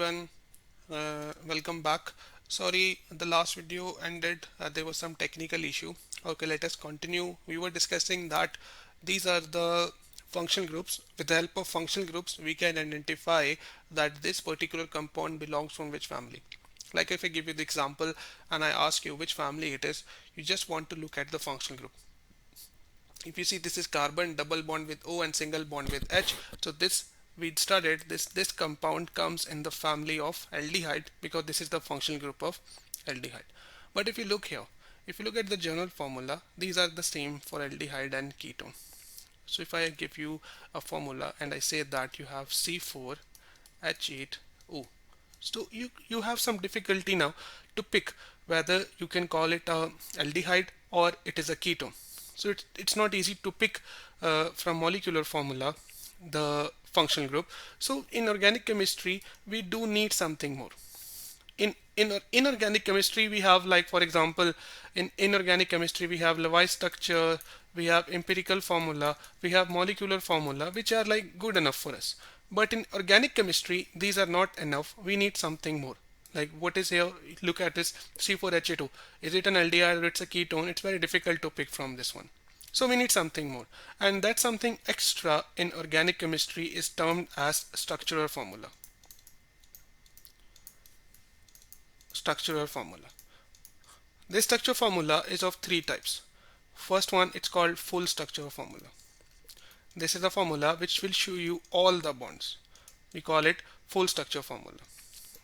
everyone, welcome back. Sorry, the last video ended. There was some technical issue. Okay, let us continue. We were discussing that these are the functional groups. With the help of functional groups, we can identify that this particular compound belongs from which family. Like if I give you the example and I ask you which family it is, you just want to look at the functional group. If you see, this is carbon double bond with O and single bond with H. So this we studied this compound comes in the family of aldehyde because this is the functional group of aldehyde. But if you look here, if you look at the general formula, these are the same for aldehyde and ketone. So if I give you a formula and I say that you have C4H8O, so you have some difficulty now to pick whether you can call it a aldehyde or it is a ketone. So it's not easy to pick from molecular formula the functional group. So in organic chemistry we do need something more. In inorganic chemistry we have, like for example, in inorganic chemistry we have Lewis structure, we have empirical formula, we have molecular formula, which are like good enough for us. But in organic chemistry these are not enough. We need something more. Like what is here, look at this C4H2. Is it an aldehyde or it's a ketone? It's very difficult to pick from this one. So we need something more, and that something extra in organic chemistry is termed as structural formula. Structural formula. This structure formula is of three types. First one, it's called full structure formula. This is a formula which will show you all the bonds. We call it full structure formula.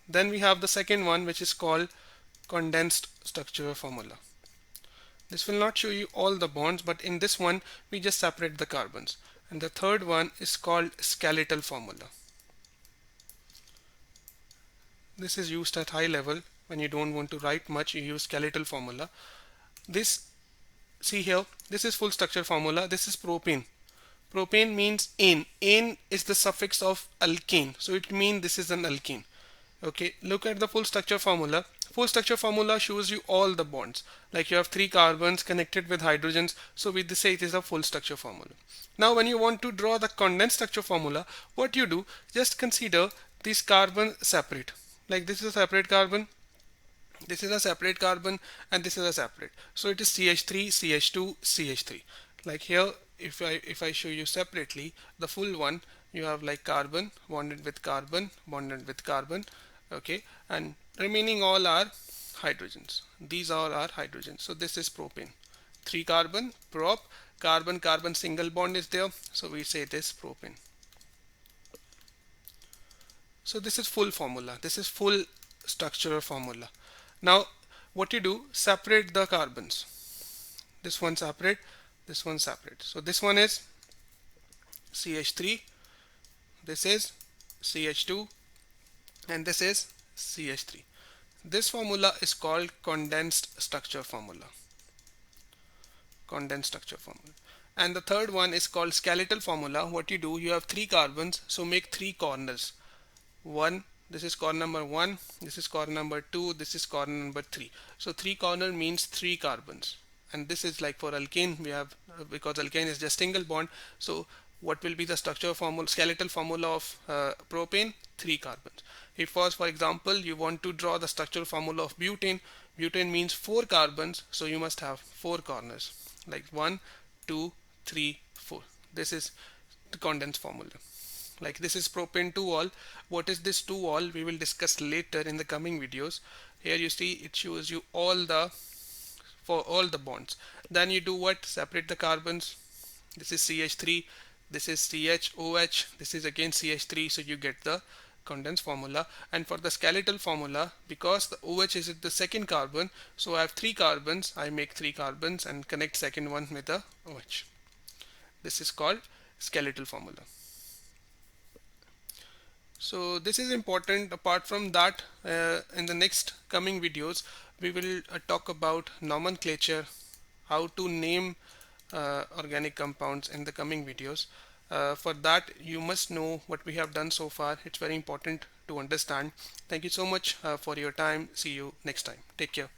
Then we have the second one, which is called condensed structure formula. This will not show you all the bonds, but in this one we just separate the carbons. And the third one is called skeletal formula. This is used at high level. When you don't want to write much, you use skeletal formula. This, see here, this is full structure formula. This is propane. Propane means ane. Ane is the suffix of alkane, so it means this is an alkane. Okay, look at the full structure formula. Full structure formula shows you all the bonds. Like you have three carbons connected with hydrogens, so we say it is a full structure formula. Now when you want to draw the condensed structure formula, what you do, just consider these carbon separate. Like this is a separate carbon, this is a separate carbon, and this is a separate. So it is CH3, CH2, CH3. Like here, if I show you separately the full one, you have like carbon bonded with carbon, bonded with carbon. Okay, and remaining all are hydrogens. These all are hydrogens. So this is propane. Three carbon, prop, carbon carbon single bond is there, so we say this propane. So this is full formula. This is full structural formula. Now what you do, separate the carbons. This one separate, this one separate. So this one is CH3, this is CH2, and this is CH3. This formula is called condensed structure formula. Condensed structure formula. And the third one is called skeletal formula. What you do, you have three carbons, so make three corners. One, this is corner number 1, this is corner number 2, this is corner number 3. So three corner means three carbons. And this is like for alkane, we have, because alkane is just single bond, so what will be the structure formula, skeletal formula of propane? Three carbons. If was, for example, you want to draw the structural formula of butane, butane means four carbons, so you must have four corners, like 1, 2, 3, 4. This is the condensed formula. Like this is propane 2-ol. What is this 2-ol? We will discuss later in the coming videos. Here you see it shows you all the, for all the bonds. Then you do what? Separate the carbons. This is CH3, this is CHOH, this is again CH3, so you get the condensed formula. And for the skeletal formula, because the OH is the second carbon, so I have three carbons, I make three carbons and connect second one with the OH. This is called skeletal formula. So this is important. Apart from that, in the next coming videos we will talk about nomenclature, how to name organic compounds in the coming videos. For that you must know what we have done so far. It's very important to understand. Thank you so much for your time. See you next time. Take care.